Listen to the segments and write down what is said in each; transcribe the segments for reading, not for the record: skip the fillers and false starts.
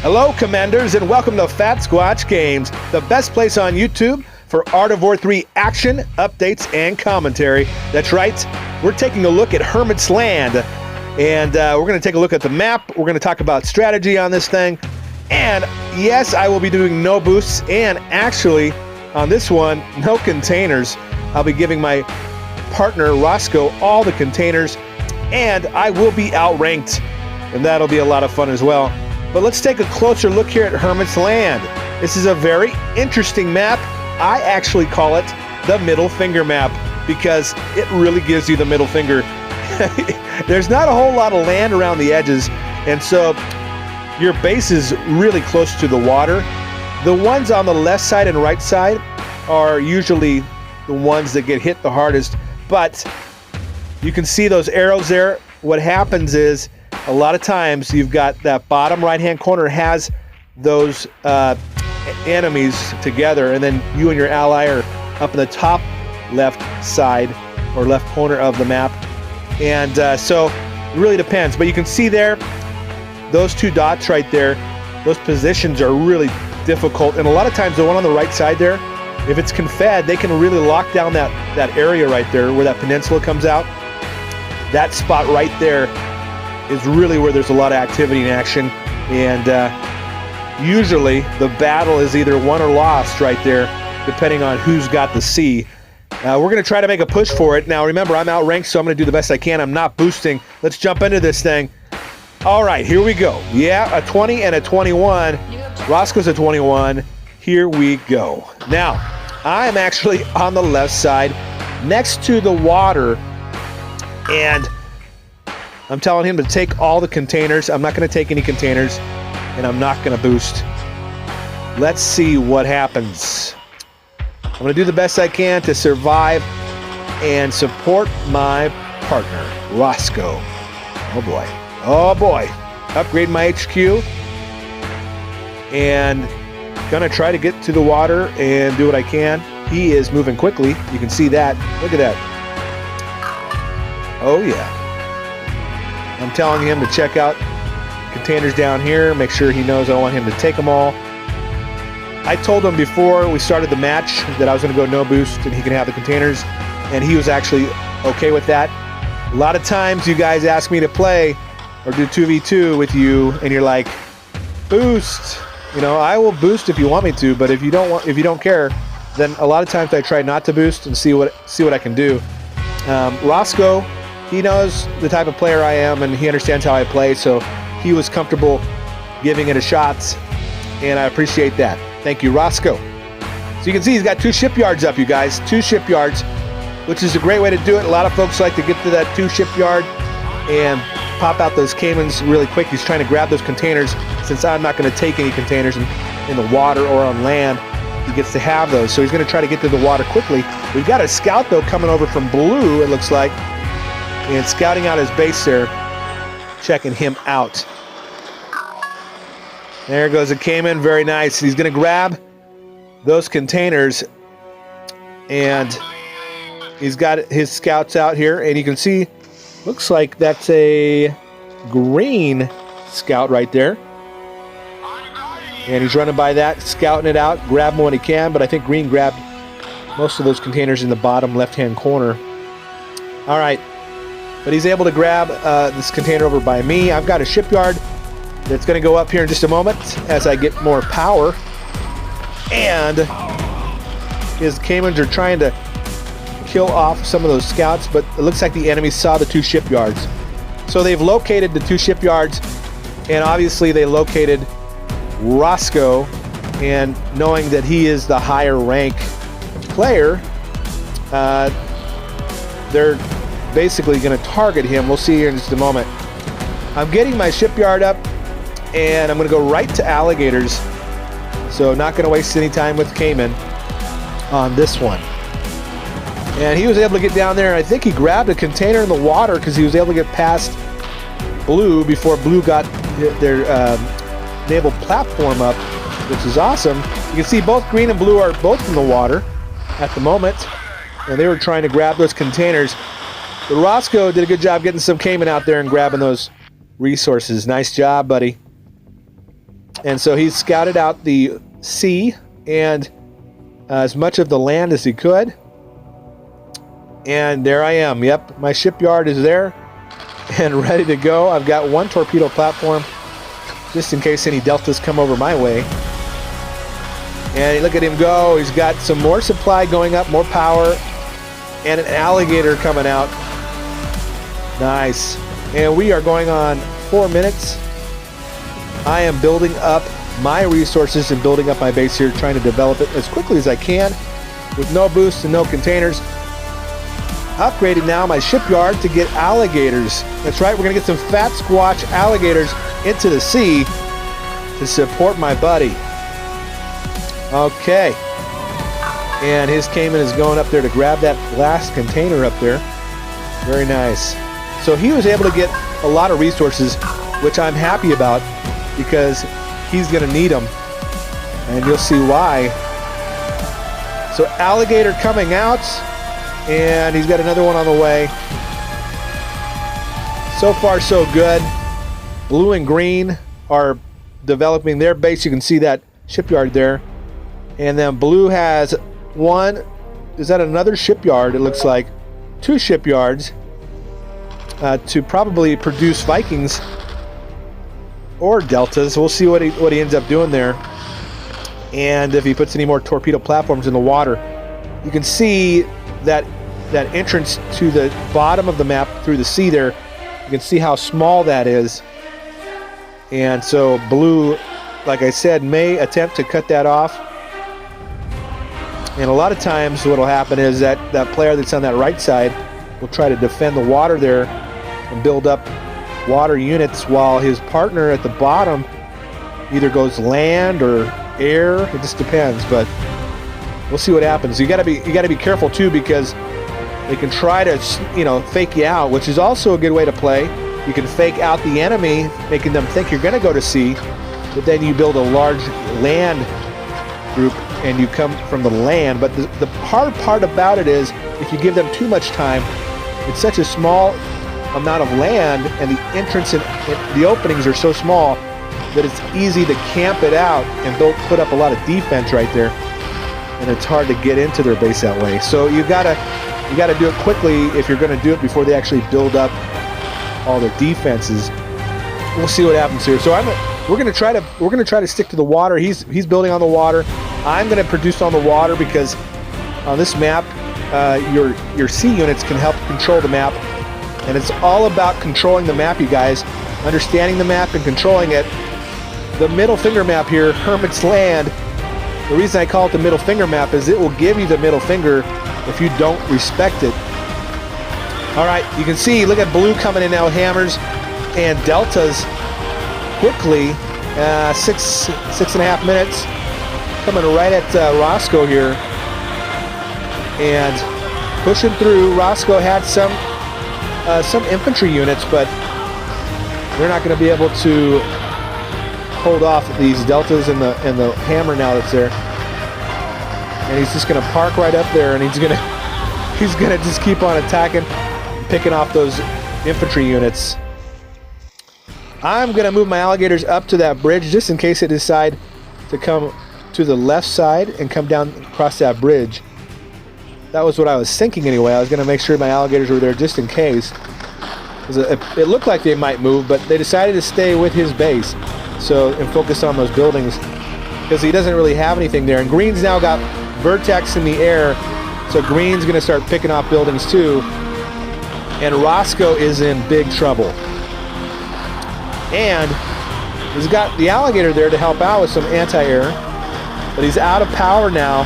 Hello, Commanders, and welcome to FATSQUATCH Games, the best place on YouTube for Art of War 3 action, updates, and commentary. That's right, we're taking a look at Hermit's land, and we're going to take a look at the map. We're going to talk about strategy on this thing, and yes, I will be doing no boosts, and actually, on this one, no containers. I'll be giving my partner, Roscoe, all the containers, and I will be outranked, and that'll be a lot of fun as well. But let's take a closer look here at Hermit's land. This is a very interesting map. I actually call it the middle finger map because it really gives you the middle finger. There's not a whole lot of land around the edges, and so your base is really close to the water. The ones on the left side and right side are usually the ones that get hit the hardest, but you can see those arrows there. What happens is a lot of times you've got that bottom right-hand corner has those enemies together, and then you and your ally are up in the top left side or left corner of the map. And so it really depends. But you can see there, those two dots right there, those positions are really difficult. And a lot of times the one on the right side there, if it's confed, they can really lock down that area right there where that peninsula comes out. That spot right there is really where there's a lot of activity and action, and usually the battle is either won or lost right there, depending on who's got the C. We're going to try to make a push for it. Now remember, I'm outranked, so I'm going to do the best I can. I'm not boosting. Let's jump into this thing. All right, here we go. Yeah, a 20 and a 21. Roscoe's a 21. Here we go. Now, I'm actually on the left side, next to the water, and I'm telling him to take all the containers. I'm not going to take any containers, and I'm not going to boost. Let's see what happens. I'm going to do the best I can to survive and support my partner, Roscoe. Oh boy. Oh boy. Upgrade my HQ. And going to try to get to the water and do what I can. He is moving quickly. You can see that. Look at that. Oh yeah. I'm telling him to check out containers down here, make sure he knows I don't want him to take them all. I told him before we started the match that I was going to go no boost and he can have the containers, and he was actually okay with that. A lot of times you guys ask me to play or do 2v2 with you, and you're like, boost. You know, I will boost if you want me to, but if you don't care, then a lot of times I try not to boost and see what I can do. Roscoe, he knows the type of player I am, and he understands how I play, so he was comfortable giving it a shot, and I appreciate that. Thank you, Roscoe. So you can see he's got 2 shipyards up, you guys. 2 shipyards, which is a great way to do it. A lot of folks like to get to that 2 shipyard and pop out those Caymans really quick. He's trying to grab those containers. Since I'm not going to take any containers in the water or on land, he gets to have those. So he's going to try to get to the water quickly. We've got a scout, though, coming over from blue, it looks like, and scouting out his base there, checking him out. There goes a Cayman, very nice. He's going to grab those containers, and he's got his scouts out here, and you can see, looks like that's a green scout right there. And he's running by that, scouting it out, grab him when he can, but I think green grabbed most of those containers in the bottom left-hand corner. All right. But he's able to grab this container over by me. I've got a shipyard that's going to go up here in just a moment as I get more power. And his Caymans are trying to kill off some of those scouts, but it looks like the enemy saw the 2 shipyards. So they've located the 2 shipyards, and obviously they located Roscoe, and knowing that he is the higher rank player, they're basically going to target him. We'll see here in just a moment. I'm getting my shipyard up, and I'm going to go right to alligators, so not going to waste any time with Cayman on this one. And he was able to get down there, and I think he grabbed a container in the water because he was able to get past blue before blue got their naval platform up, which is awesome. You can see both green and blue are both in the water at the moment, and they were trying to grab those containers. But Roscoe did a good job getting some Cayman out there and grabbing those resources. Nice job, buddy. And so he's scouted out the sea and as much of the land as he could. And there I am. Yep, my shipyard is there and ready to go. I've got one torpedo platform just in case any deltas come over my way. And look at him go. He's got some more supply going up, more power, and an alligator coming out. Nice. And we are going on 4 minutes. I am building up my resources and building up my base here, trying to develop it as quickly as I can with no boosts and no containers. Upgrading now my shipyard to get alligators. That's right, we're going to get some FATSQUATCH alligators into the sea to support my buddy. Okay. And his Cayman is going up there to grab that last container up there. Very nice. So he was able to get a lot of resources, which I'm happy about because he's going to need them. And you'll see why. So alligator coming out. And he's got another one on the way. So far, so good. Blue and green are developing their base. You can see that shipyard there. And then blue has one. Is that another shipyard? It looks like 2 shipyards to probably produce Vikings or deltas. We'll see what he ends up doing there. And if he puts any more torpedo platforms in the water. You can see that entrance to the bottom of the map through the sea there. You can see how small that is. And so blue, like I said, may attempt to cut that off. And a lot of times what will happen is that player that's on that right side will try to defend the water there and build up water units while his partner at the bottom either goes land or air. It just depends, but we'll see what happens. You got to be careful too, because they can try to, fake you out, which is also a good way to play. You can fake out the enemy, making them think you're going to go to sea, but then you build a large land group and you come from the land. But the hard part about it is if you give them too much time, it's such a small amount of land and the entrance and the openings are so small that it's easy to camp it out and they'll put up a lot of defense right there. And it's hard to get into their base that way. So you gotta do it quickly if you're gonna do it before they actually build up all their defenses. We'll see what happens here. So we're gonna try to stick to the water. He's building on the water. I'm gonna produce on the water because on this map, your sea units can help control the map, and it's all about controlling the map, you guys. Understanding the map and controlling it. The middle finger map here, Hermit's Land. The reason I call it the middle finger map is it will give you the middle finger if you don't respect it. All right, you can see, look at blue coming in now with hammers and deltas quickly. 6.5 minutes. Coming right at Roscoe here. And pushing through. Roscoe had some infantry units, but they're not going to be able to hold off these deltas and the hammer now that's there. And he's just going to park right up there, and he's going to just keep on attacking, picking off those infantry units. I'm going to move my alligators up to that bridge just in case they decide to come to the left side and come down across that bridge. That was what I was thinking anyway. I was going to make sure my alligators were there just in case. It looked like they might move, but they decided to stay with his base and focus on those buildings because he doesn't really have anything there. And green's now got vertex in the air, so green's going to start picking off buildings too. And Roscoe is in big trouble. And he's got the alligator there to help out with some anti-air, but he's out of power now.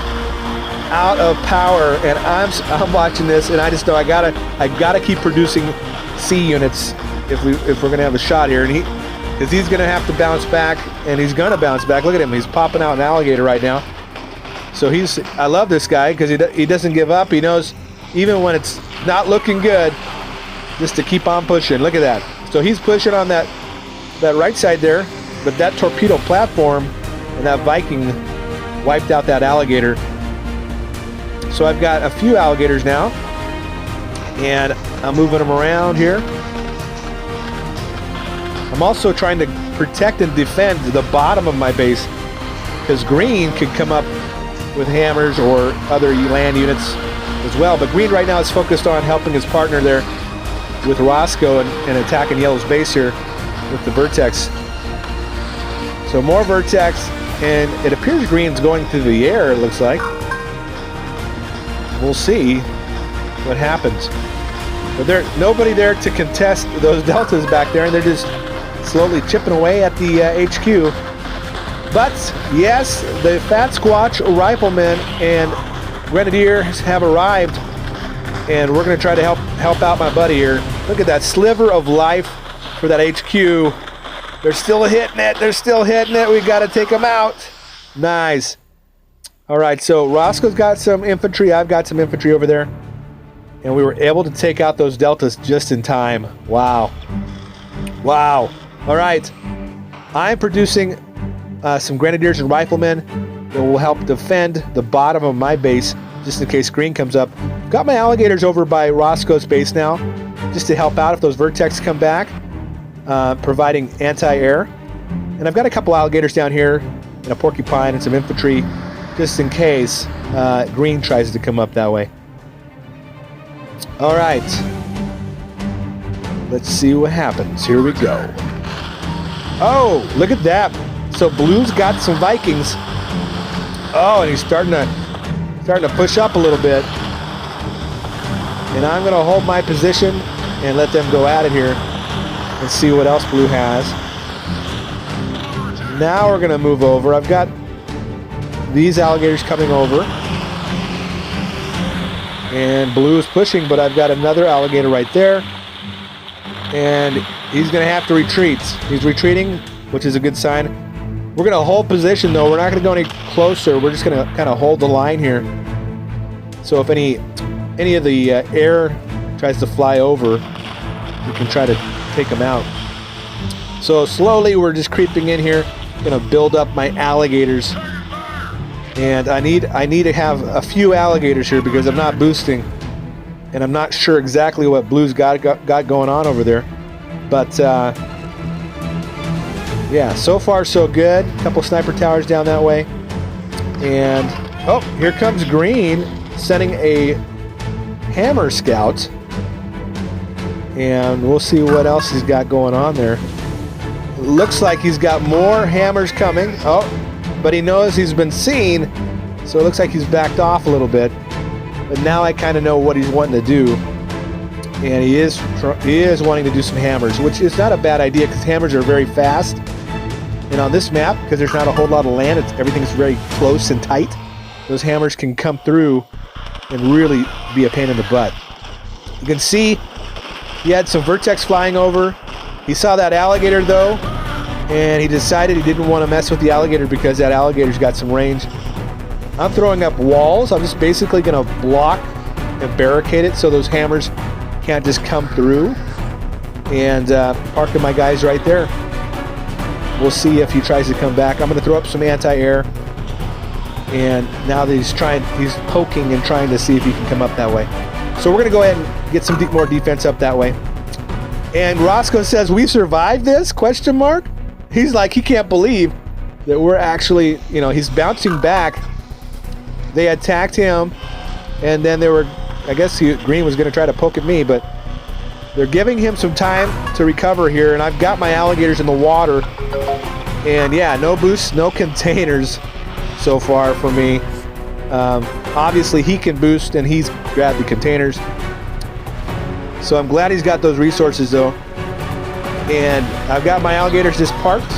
Out of power, and I'm watching this, and I just know I gotta keep producing C units if we're gonna have a shot here, and he's gonna have to bounce back, and he's gonna bounce back. Look at him, he's popping out an alligator right now. So I love this guy because he doesn't give up. He knows even when it's not looking good, just to keep on pushing. Look at that. So he's pushing on that right side there, but that torpedo platform and that Viking wiped out that alligator. So I've got a few alligators now, and I'm moving them around here. I'm also trying to protect and defend the bottom of my base, because green could come up with hammers or other land units as well. But green right now is focused on helping his partner there with Roscoe and attacking yellow's base here with the Vertex. So more Vertex, and it appears green's going through the air, it looks like. We'll see what happens. But there's nobody there to contest those deltas back there, and they're just slowly chipping away at the HQ. But yes, the FATSQUATCH riflemen and grenadiers have arrived, and we're going to try to help out my buddy here. Look at that sliver of life for that HQ. They're still hitting it. They're still hitting it. We got to take them out. Nice. All right, so Roscoe's got some infantry. I've got some infantry over there. And we were able to take out those deltas just in time. Wow. Wow. All right. I'm producing some grenadiers and riflemen that will help defend the bottom of my base just in case green comes up. Got my alligators over by Roscoe's base now just to help out if those Vertex come back, providing anti-air. And I've got a couple alligators down here and a porcupine and some infantry just in case green tries to come up that way. All right. Let's see what happens. Here we go. Oh, look at that. So blue's got some Vikings. Oh, and he's starting to push up a little bit. And I'm going to hold my position and let them go at it here and see what else blue has. Now we're going to move over. I've got these alligators coming over. And blue is pushing, but I've got another alligator right there. And he's going to have to retreat. He's retreating, which is a good sign. We're going to hold position, though. We're not going to go any closer. We're just going to kind of hold the line here. So if any of the air tries to fly over, we can try to take them out. So slowly we're just creeping in here. Going to build up my alligators. And I need to have a few alligators here because I'm not boosting. And I'm not sure exactly what blue's got going on over there. But yeah, so far so good. A couple sniper towers down that way. And oh, here comes green sending a hammer scout. And we'll see what else he's got going on there. Looks like he's got more hammers coming. Oh, but he knows he's been seen, so it looks like he's backed off a little bit. But now I kind of know what he's wanting to do. And he is wanting to do some hammers, which is not a bad idea because hammers are very fast. And on this map, because there's not a whole lot of land, everything's very close and tight. Those hammers can come through and really be a pain in the butt. You can see he had some Vertex flying over. He saw that alligator though, and he decided he didn't want to mess with the alligator because that alligator's got some range. I'm throwing up walls. I'm just basically going to block and barricade it so those hammers can't just come through. And parking my guys right there. We'll see if he tries to come back. I'm going to throw up some anti-air. And now that he's poking and trying to see if he can come up that way. So we're going to go ahead and get some more defense up that way. And Roscoe says, "We survived this?" ? He's like, he can't believe that we're actually, he's bouncing back. They attacked him, and then I guess green was going to try to poke at me, but they're giving him some time to recover here, and I've got my alligators in the water. And yeah, no boosts, no containers so far for me. Obviously he can boost, and he's grabbed the containers. So I'm glad he's got those resources though. And I've got my alligators just parked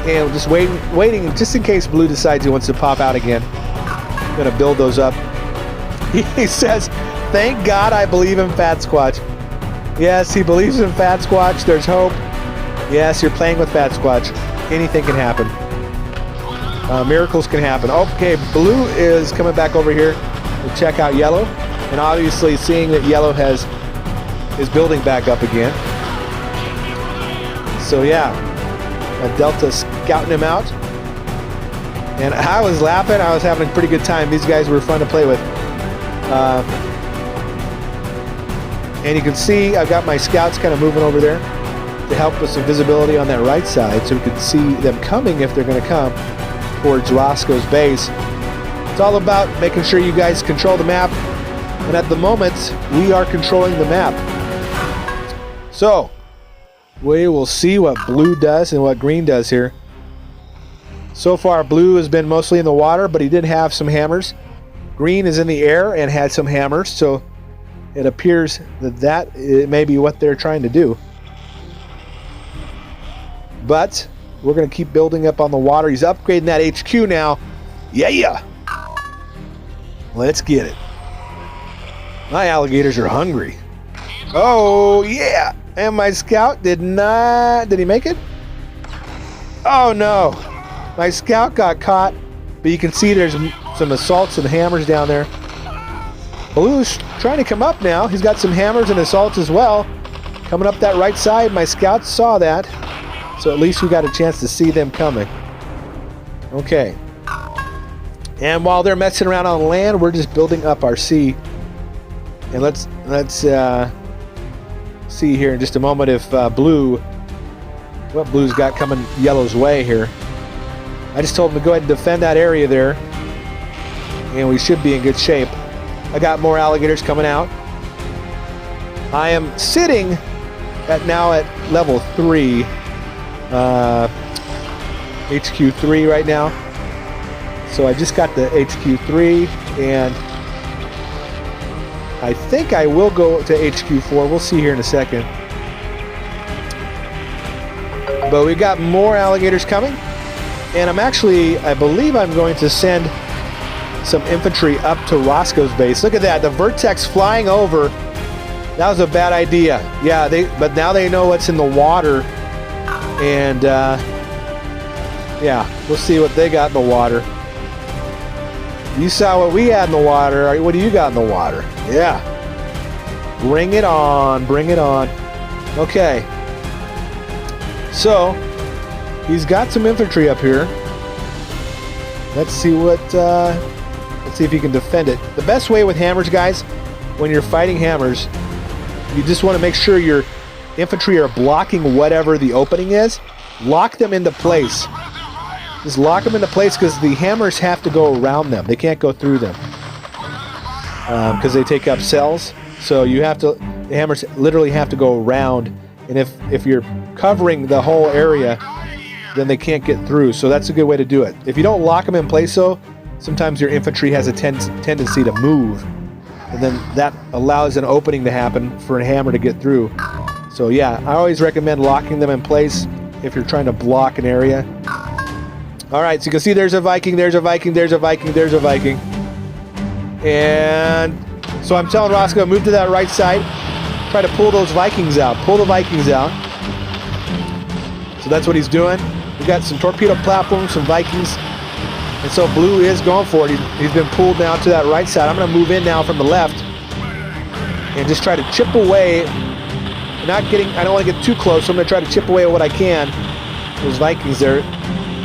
and just waiting just in case blue decides he wants to pop out again. I'm gonna build those up. He says, "Thank God I believe in FATSQUATCH." Yes, he believes in FATSQUATCH. There's hope. Yes, you're playing with FATSQUATCH. Anything can happen. Miracles can happen. Okay, blue is coming back over here to check out yellow, and obviously seeing that yellow is building back up again. So yeah, Delta scouting him out, and I was laughing. I was having a pretty good time. These guys were fun to play with. And you can see I've got my scouts kind of moving over there. to help with some visibility on that right side so we can see them coming if they're going to come towards Roscoe's base. It's all about making sure you guys control the map, and at the moment we are controlling the map. So we will see what blue does and what green does here. So far blue has been mostly in the water, but he did have some hammers. Green is in the air and had some hammers, so it appears that it may be what they're trying to do. But we're going to keep building up on the water. He's upgrading that HQ now. Yeah! Let's get it. My alligators are hungry. Oh, yeah! And my scout did not... Did he make it? Oh, no. My scout got caught, but you can see there's some assaults and hammers down there. Blue's trying to come up now. He's got some hammers and assaults as well. Coming up that right side. My scouts saw that. So at least we got a chance to see them coming. Okay. And while they're messing around on land, we're just building up our sea. And let's see here in just a moment if what blue's got coming yellow's way here. I just told him to go ahead and defend that area there. And we should be in good shape. I got more alligators coming out. I am sitting now at level 3. HQ 3 right now. So I just got the HQ 3, and I think I will go to HQ 4. We'll see here in a second. But we got more alligators coming, and I believe I'm going to send some infantry up to Roscoe's base. Look at that, the Vertex flying over. That was a bad idea. Yeah, but now they know what's in the water. And yeah, we'll see what they got in the water. You saw what we had in the water. What do you got in the water? Yeah. Bring it on. Bring it on. Okay. So, he's got some infantry up here. Let's see if he can defend it. The best way with hammers, guys, when you're fighting hammers, you just want to make sure your infantry are blocking whatever the opening is. Lock them into place. Just lock them into place because the hammers have to go around them. They can't go through them because they take up cells. So the hammers literally have to go around. And if you're covering the whole area, then they can't get through. So that's a good way to do it. If you don't lock them in place, though, sometimes your infantry has a tendency to move. And then that allows an opening to happen for a hammer to get through. So yeah, I always recommend locking them in place if you're trying to block an area. All right, so you can see there's a Viking, there's a Viking, there's a Viking, there's a Viking. And so I'm telling Roscoe, move to that right side. Try to pull those Vikings out. Pull the Vikings out. So that's what he's doing. We got some torpedo platforms, some Vikings. And so blue is going for it. He's been pulled down to that right side. I'm going to move in now from the left and just try to chip away. I don't want to get too close, so I'm going to try to chip away at what I can. Those Vikings there.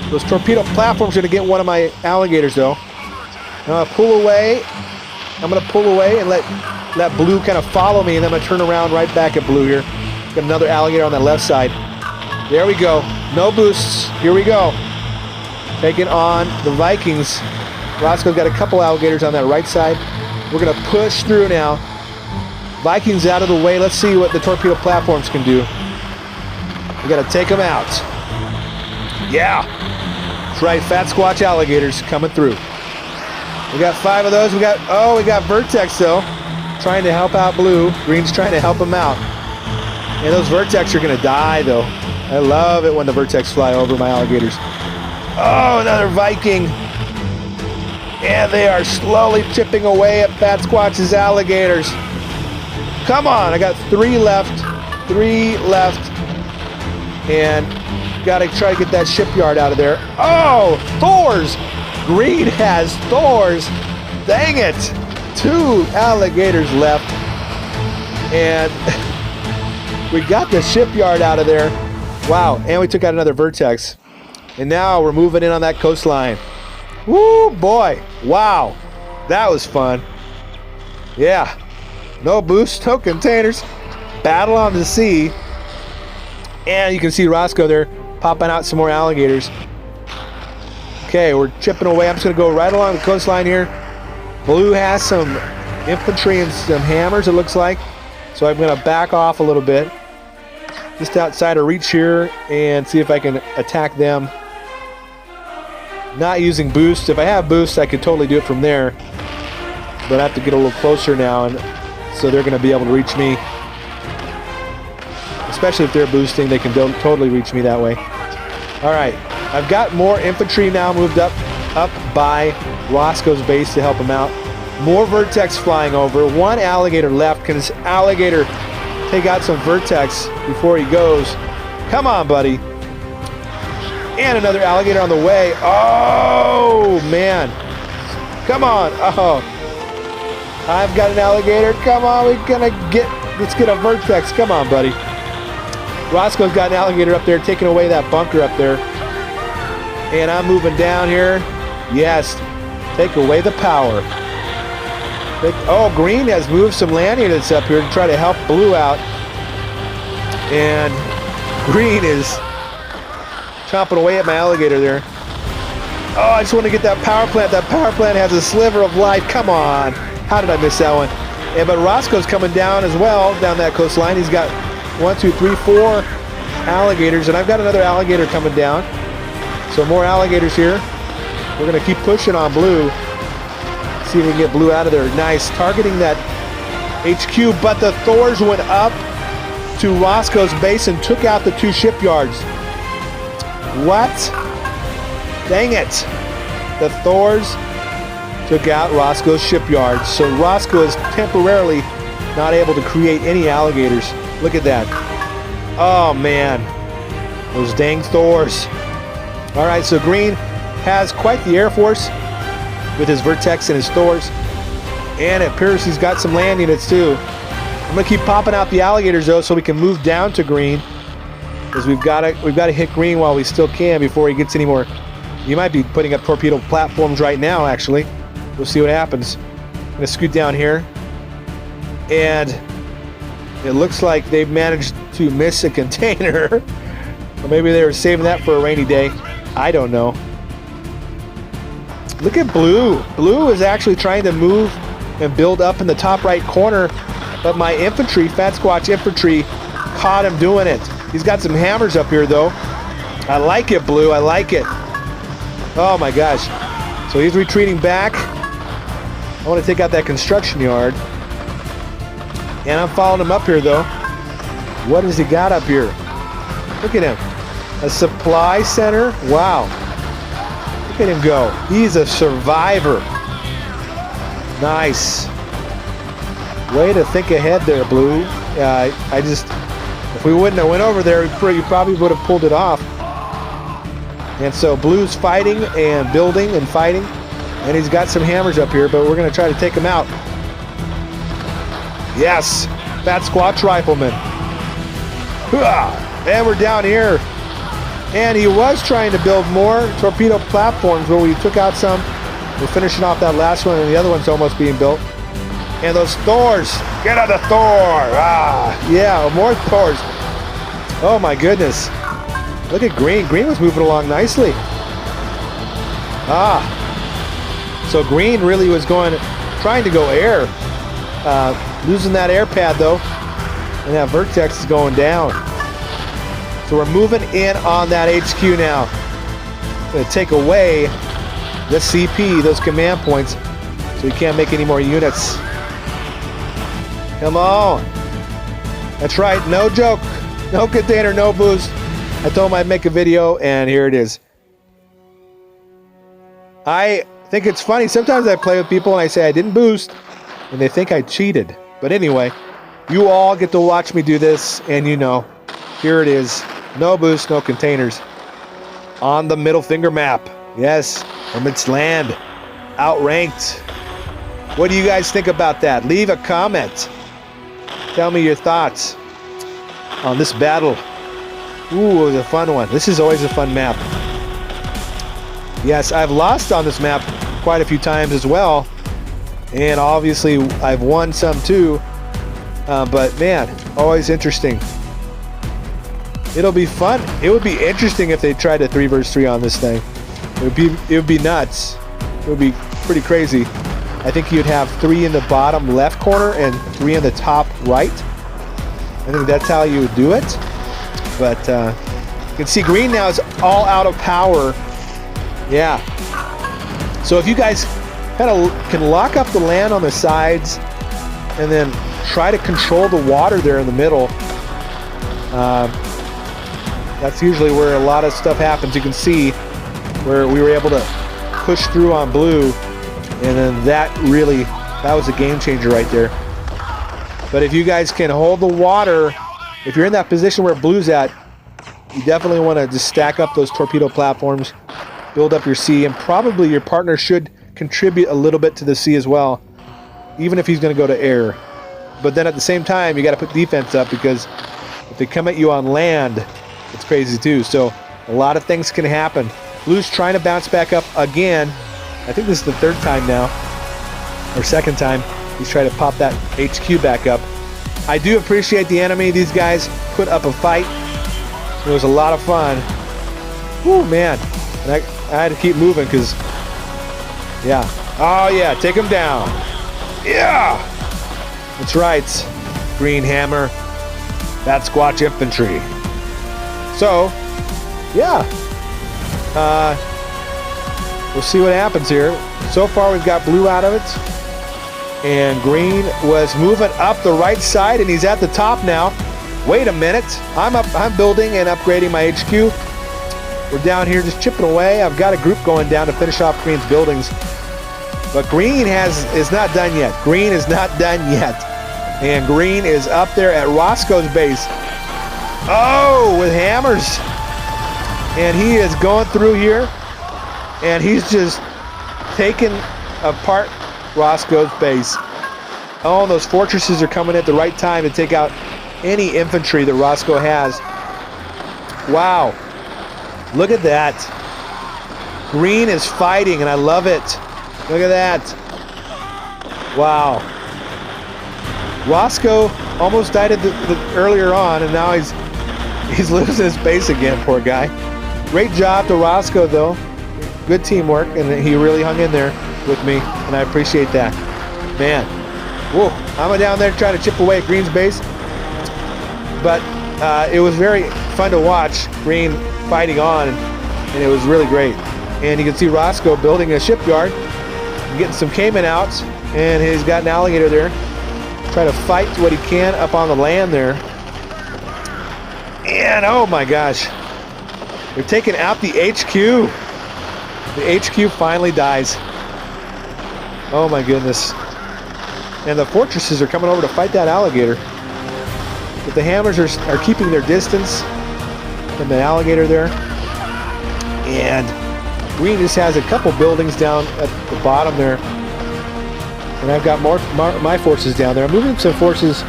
Those torpedo platforms are going to get one of my alligators, though. I'm going to pull away. I'm going to pull away and let blue kind of follow me, and then I'm going to turn around right back at blue here. Got another alligator on that left side. There we go. No boosts. Here we go. Taking on the Vikings. Roscoe's got a couple alligators on that right side. We're going to push through now. Vikings out of the way. Let's see what the torpedo platforms can do. We got to take them out. Yeah. That's right. FATSQUATCH alligators coming through. We got 5 of those. We got Vertex, though, trying to help out blue. Green's trying to help them out. And those Vertex are going to die, though. I love it when the Vertex fly over my alligators. Oh, another Viking. And they are slowly chipping away at FATSQUATCH's alligators. Come on, I got 3 left. 3 left. And got to try to get that shipyard out of there. Oh, Thors. Green has Thors. Dang it. 2 alligators left. And we got the shipyard out of there. Wow, and we took out another Vertex. And now we're moving in on that coastline. Woo, boy. Wow. That was fun. Yeah. No boost, no containers. Battle on the sea. And you can see Roscoe there popping out some more alligators. Okay, we're chipping away. I'm just going to go right along the coastline here. Blue has some infantry and some hammers, it looks like. So I'm going to back off a little bit. Just outside of reach here and see if I can attack them. Not using boost. If I have boost, I could totally do it from there. But I have to get a little closer now, and so they're going to be able to reach me. Especially if they're boosting, they can totally reach me that way. All right, I've got more infantry now moved up by Roscoe's base to help him out. More Vertex flying over. One alligator left. Can this alligator take out some Vertex before he goes? Come on, buddy. And another alligator on the way. Oh, man. Come on. Oh. I've got an alligator. Come on, let's get a Vertex. Come on, buddy. Roscoe's got an alligator up there taking away that bunker up there. And I'm moving down here. Yes. Take away the power. Oh, green has moved some land units up here to try to help blue out. And green is chomping away at my alligator there. Oh, I just want to get that power plant. That power plant has a sliver of life. Come on. How did I miss that one? Yeah, but Roscoe's coming down as well, down that coastline. He's got 1, 2, 3, 4 alligators, and I've got another alligator coming down. So more alligators here. We're going to keep pushing on blue. See if we can get blue out of there. Nice. Targeting that HQ, but the Thors went up to Roscoe's base and took out the 2 shipyards. What? Dang it. The Thors took out Roscoe's shipyards. So Roscoe is temporarily not able to create any alligators. Look at that. Oh, man. Those dang Thors. All right, so green has quite the air force with his Vertex and his Thors. And it appears he's got some land units too. I'm going to keep popping out the alligators though so we can move down to green. Because we've got to hit green while we still can before he gets any more. You might be putting up torpedo platforms right now, actually. We'll see what happens. I'm going to scoot down here. And it looks like they've managed to miss a container. Or maybe they were saving that for a rainy day. I don't know. Look at blue. Blue is actually trying to move and build up in the top right corner. But my infantry, FATSQUATCH infantry, caught him doing it. He's got some hammers up here, though. I like it, blue. I like it. Oh, my gosh. So he's retreating back. I want to take out that construction yard. And I'm following him up here, though. What has he got up here? Look at him. A supply center? Wow. Look at him go. He's a survivor. Nice. Way to think ahead there, Blue. If we wouldn't have went over there, you probably would have pulled it off. And so Blue's fighting and building and fighting. And he's got some hammers up here, but we're going to try to take him out. Yes. FATSQUATCH rifleman. And we're down here. And he was trying to build more torpedo platforms where we took out some. We're finishing off that last one, and the other one's almost being built. And those Thors. Get on the Thor. Yeah, more Thors. Oh, my goodness. Look at green. Green was moving along nicely. So green really was trying to go air. Losing that air pad, though. And that Vertex is going down. So we're moving in on that HQ now. Going to take away the CP, those command points, so we can't make any more units. Come on. That's right, no joke. No container, no boost. I told him I'd make a video, and here it is. I think it's funny. Sometimes I play with people and I say I didn't boost, and they think I cheated. But anyway, you all get to watch me do this, and you know, here it is. No boost, no containers. On the middle finger map. Yes, Hermit's land. Outranked. What do you guys think about that? Leave a comment. Tell me your thoughts on this battle. Ooh, it was a fun one. This is always a fun map. Yes, I've lost on this map quite a few times as well. And obviously, I've won some too. But man, always interesting. It'll be fun. It would be interesting if they tried a 3 versus 3 on this thing. It would be nuts. It would be pretty crazy. I think you'd have 3 in the bottom left corner and 3 in the top right. I think that's how you would do it. But you can see green now is all out of power. Yeah. So if you guys kind of can lock up the land on the sides and then try to control the water there in the middle, that's usually where a lot of stuff happens. You can see where we were able to push through on blue, and then that was a game changer right there. But if you guys can hold the water, if you're in that position where blue's at, you definitely want to just stack up those torpedo platforms, build up your C, and probably your partner should contribute a little bit to the C as well, even if he's going to go to air. But then at the same time, you got to put defense up, because if they come at you on land, it's crazy too. So a lot of things can happen. Blue's trying to bounce back up again. I think this is the 3rd time now, or 2nd time. He's trying to pop that HQ back up. I do appreciate the enemy. These guys put up a fight. It was a lot of fun. Woo, man. And I had to keep moving because, yeah. Oh, yeah, take him down. Yeah. That's right. Green Hammer. FATSQUATCH Infantry. So, yeah. We'll see what happens here. So far, we've got blue out of it. And green was moving up the right side, and he's at the top now. Wait a minute. I'm building and upgrading my HQ. We're down here just chipping away. I've got a group going down to finish off green's buildings. But green is not done yet. Green is not done yet. And green is up there at Roscoe's base. Oh, with hammers. And he is going through here. And he's just taking apart Roscoe's base. Oh, and those fortresses are coming at the right time to take out any infantry that Roscoe has. Wow. Look at that. Green is fighting, and I love it. Look at that. Wow. Roscoe almost died earlier on, and now he's losing his base again, poor guy. Great job to Roscoe, though. Good teamwork, and he really hung in there with me, and I appreciate that. Man. Whoa. I'm down there trying to chip away at green's base. But it was very fun to watch green fighting on, and it was really great. And you can see Roscoe building a shipyard, getting some Cayman out, and he's got an alligator there. Trying to fight what he can up on the land there. And oh my gosh, they're taking out the HQ. The HQ finally dies. Oh my goodness. And the fortresses are coming over to fight that alligator. But the hammers are keeping their distance from the alligator there. And green just has a couple buildings down at the bottom there. And I've got my forces down there. I'm moving some forces.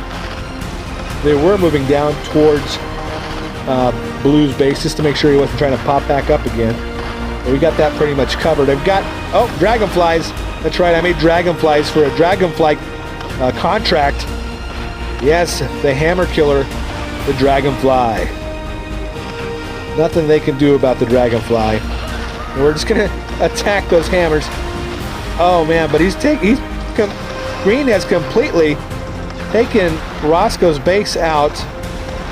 They were moving down towards Blue's base just to make sure he wasn't trying to pop back up again. But we got that pretty much covered. I've got, oh, dragonflies. That's right, I made dragonflies for a dragonfly contract. Yes, the hammer killer, the dragonfly. Nothing they can do about the dragonfly. And we're just gonna attack those hammers. Oh man, but green has completely taken Roscoe's base out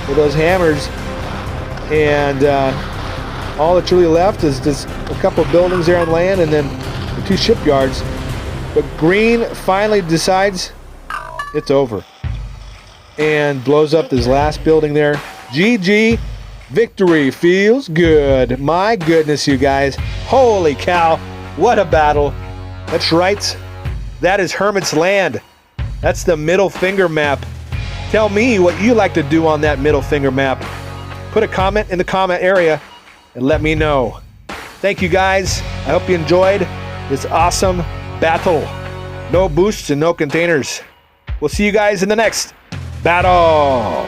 with those hammers, and all that's really left is just a couple of buildings there on land and then the 2 shipyards. But green finally decides it's over and blows up his last building there. GG. Victory feels good. My goodness, you guys. Holy cow. What a battle. That's right. That is Hermit's land. That's the middle finger map. Tell me what you like to do on that middle finger map. Put a comment in the comment area and let me know. Thank you, guys. I hope you enjoyed this awesome battle. No boosts and no containers. We'll see you guys in the next battle.